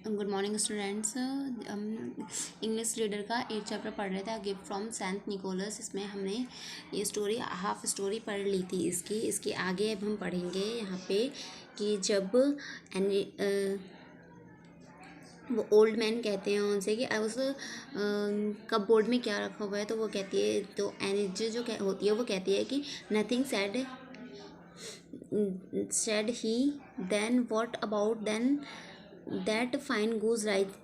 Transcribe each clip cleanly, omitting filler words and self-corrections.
Good morning students. हम English reader का 8 chapter पढ़ रहे थे, a gift from saint Nicholas. इसमें हमने ये स्टोरी हाफ स्टोरी पढ़ ली थी। इसके आगे अब हम पढ़ेंगे यहाँ पे कि जब वो ओल्ड मैन कहते हैं उनसे कि उस कपबोर्ड में क्या रखा हुआ है, तो वो कहती है, तो एनर्जी जो होती है वो कहती है कि nothing said he. Then what about then that fine goose right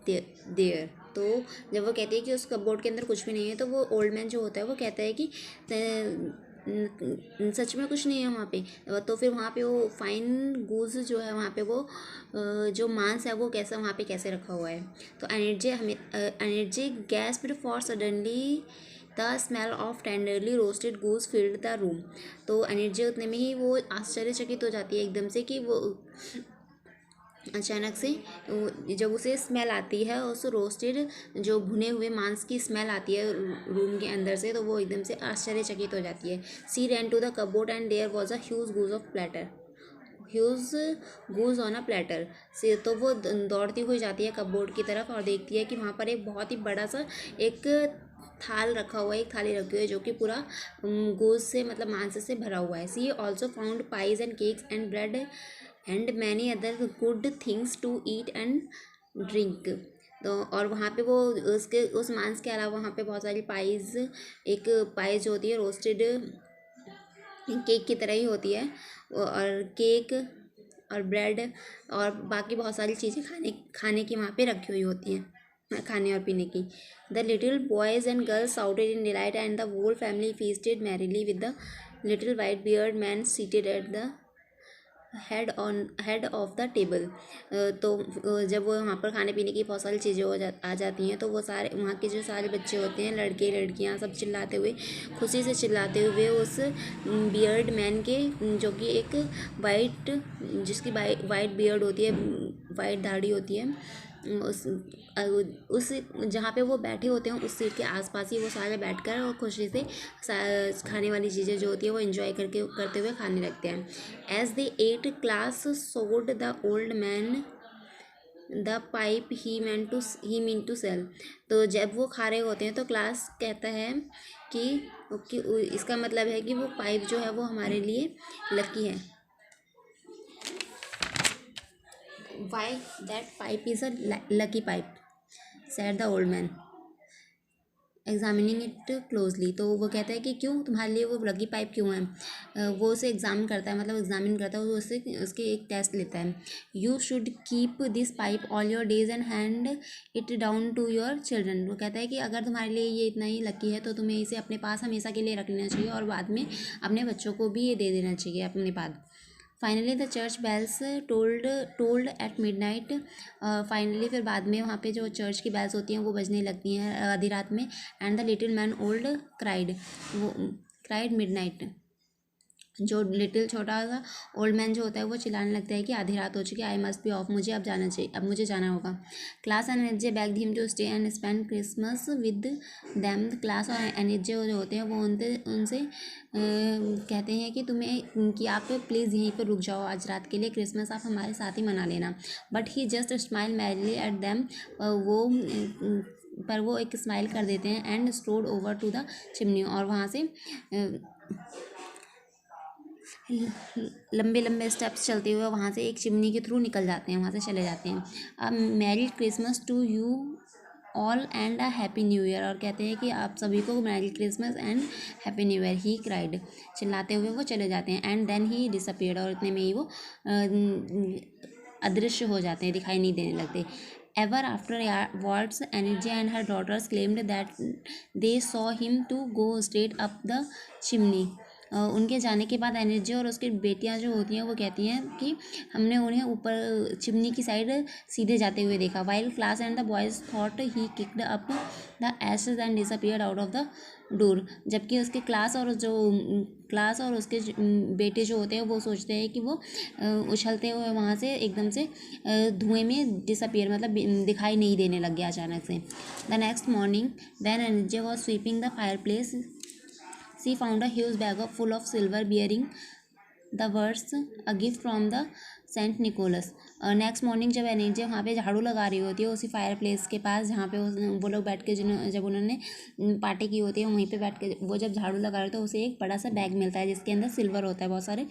there. तो जब वो कहती है कि उस कपबोर्ड के अंदर कुछ भी नहीं है, तो वो ओल्ड मैन जो होता है वो कहता है कि सच में कुछ नहीं है वहाँ पे। तो फिर वहाँ पे वो फाइन गूज जो है वहाँ पे वो जो मांस है वो कैसा वहाँ पे कैसे रखा हुआ है। तो energy gasped for suddenly the smell of tenderly roasted goose filled the room. तो एनर्जी उतने में ही वो आश्चर्यचकित हो जाती है एकदम से कि वो अचानक से जब उसे स्मेल आती है, उस रोस्टेड जो भुने हुए मांस की स्मेल आती है रूम के अंदर से, तो वो एकदम से आश्चर्यचकित हो जाती है। She ran to the cupboard and there was a huge goose of platter huge goose on a platter से। तो वो दौड़ती हुई जाती है कपबोर्ड की तरफ और देखती है कि वहाँ पर एक बहुत ही बड़ा सा एक थाल रखा हुआ है, एक थाली रखी हुई है जो कि पूरा गोश्त से मतलब मांस से भरा हुआ है। She also found pies and cakes and bread and many other good things to eat and drink. तो और वहाँ पे वो उसके उस मांस के अलावा वहाँ पे बहुत सारी पाइज, एक पाइज होती है रोस्टेड केक की तरह ही होती है, और केक और ब्रेड और बाकी बहुत सारी चीज़ें खाने की वहाँ पे रखी हुई होती हैं, खाने और पीने की। The little boys and girls shouted in delight and the whole family feasted merrily with the little white beard man seated at the head of the table. तो जब वो वहाँ पर खाने पीने की बहुत सारी चीज़ें आ जाती हैं, तो वो सारे वहाँ के जो सारे बच्चे होते हैं, लड़के लड़कियाँ, सब चिल्लाते हुए, खुशी से चिल्लाते हुए उस बियर्ड मैन के, जो कि एक जिसकी वाइट बियर्ड होती है, वाइट दाढ़ी होती है, उस जहाँ पे वो बैठे होते हैं उस सीट के आसपास ही वो सारे बैठकर और खुशी से खाने वाली चीज़ें जो होती है वो एंजॉय करते हुए खाने लगते हैं। As they ate Klaas showed the old man the pipe he meant to sell. तो जब वो खा रहे होते हैं तो क्लास कहता है कि इसका मतलब है कि वो पाइप जो है वो हमारे लिए लकी है। Why that pipe is a lucky pipe said the old man examining it closely. तो वो कहता है कि क्यों तुम्हारे लिए वो लकी पाइप क्यों है। वो उसे एग्जामिन करता है, मतलब एग्जामिन करता है, वो उसके एक टेस्ट लेता है। You should keep this pipe all your days and hand it down to your children. वो कहता है कि अगर तुम्हारे लिए ये इतना ही लकी है तो तुम्हें इसे अपने पास हमेशा के लिए रख लेना चाहिए और बाद में अपने बच्चों को भी ये दे देना चाहिए अपने बाद। Finally the church bells tolled at midnight. Finally फिर बाद में वहाँ पे जो चर्च की बेल्स होती हैं वो बजने लगती हैं आधी रात में। And the little man old cried midnight. जो लिटिल छोटा सा ओल्ड मैन जो होता है वो चिल्लाने लगता है कि आधी रात हो चुकी है, आई मस्ट बी ऑफ, मुझे अब जाना चाहिए, अब मुझे जाना होगा। Klaas and energy begged him to stay and spend Christmas with them. Klaas और एनर्जी जो होते हैं वो उनसे कहते हैं कि कि आप प्लीज़ यहीं पर रुक जाओ आज रात के लिए, क्रिसमस आप हमारे साथ ही मना लेना। But he just smiled merrily at them. वो एक स्माइल कर देते हैं and strode over to the chimney. और वहाँ से लंबे लंबे स्टेप्स चलते हुए वहाँ से एक चिमनी के थ्रू निकल जाते हैं, वहाँ से चले जाते हैं। अब merry Christmas to you all and a happy new year. और कहते हैं कि आप सभी को merry Christmas and happy new year. He cried, चिल्लाते हुए वो चले जाते हैं। एंड देन ही डिसअपीयर्ड, और इतने में ही वो अदृश्य हो जाते हैं, दिखाई नहीं देने लगते। Ever afterwards, Energy and her daughters claimed that they saw him to go straight up the chimney. उनके जाने के बाद एनर्जी और उसकी बेटियां जो होती हैं वो कहती हैं कि हमने उन्हें ऊपर चिमनी की साइड सीधे जाते हुए देखा। While class and the boys thought he kicked up the Ashes and disappeared out of the door. जबकि उसके क्लास और उसके बेटे जो होते हैं वो सोचते हैं कि वो उछलते हुए वहाँ से एकदम से धुएं में डिसअपीयर, मतलब दिखाई नहीं देने लग गया अचानक से। The next morning when energy was sweeping the fireplace she found a huge bag full of silver bearing the words a gift from the saint Nicholas. Next morning जब एनर्जी वहाँ पे झाड़ू लगा रही होती है उसी फायर प्लेस के पास जहाँ पे वो लोग बैठ के जब उन्होंने पार्टी की होती है वहीं पे बैठ के वो जब झाड़ू लगा रहे तो उसे एक बड़ा सा बैग मिलता है जिसके अंदर सिल्वर होता है, बहुत सारे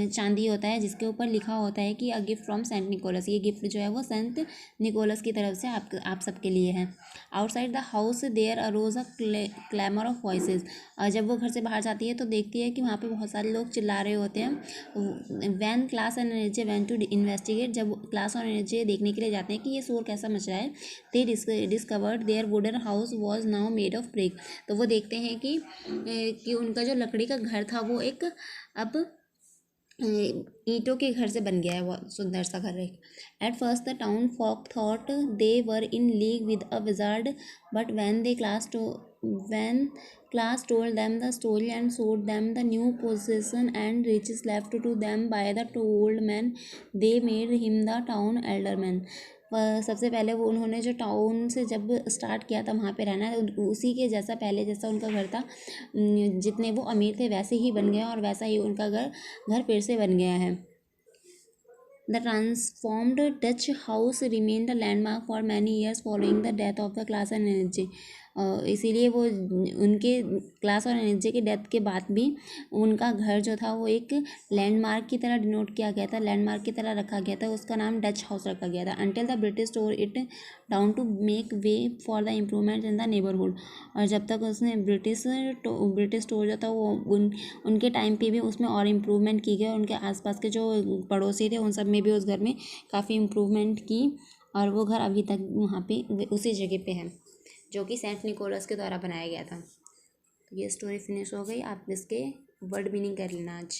चांदी होता है, जिसके ऊपर लिखा होता है कि a gift from saint Nicholas. ये गिफ्ट जो है वो सेंट निकोलस की तरफ से आप सबके लिए है। Outside the house there arose a clamour of voices. जब वो घर से बाहर जाती है तो देखती है कि वहाँ पे बहुत सारे लोग चिल्ला रहे होते हैं। When Klaas and energy went to investigate, जब क्लास और एनर्जी देखने के लिए जाते हैं कि ये शोर कैसा मच रहा है, they discovered their wooden house was now made of brick. तो वो देखते हैं कि उनका जो लकड़ी का घर था वो एक अब ईंटों के घर से बन गया है, बहुत सुंदर सा घर है। At first the town folk thought they were in league with a wizard, but when class told them the story and showed them the new possession and riches left to them by the old man, they made him the town alderman। सबसे पहले वो उन्होंने जो town से जब start किया था वहाँ पे रहना, उसी के जैसा पहले जैसा उनका घर था, जितने वो अमीर थे वैसे ही बन गया और वैसा ही उनका घर फिर से बन गया है। The transformed Dutch house remained a landmark for many years following the death of the class and energy। इसीलिए वो उनके क्लास और एनर्जी के डेथ के बाद भी उनका घर जो था वो एक लैंडमार्क की तरह डिनोट किया गया था, लैंडमार्क की तरह रखा गया था, उसका नाम डच हाउस रखा गया था। Until the British tore it down to make way for the improvement in the neighbourhood. और जब तक उसने ब्रिटिश स्टोर जो था वो उनके टाइम पे भी उसमें और इम्प्रूवमेंट की गई, उनके आसपास के जो पड़ोसी थे उन सब में भी उस घर में काफ़ी इम्प्रूवमेंट की, और वो घर अभी तक वहाँ पे उसी जगह पे है जो कि सेंट निकोलस के द्वारा बनाया गया था। तो ये स्टोरी फिनिश हो गई। आप इसके वर्ड मीनिंग कर लेना आज।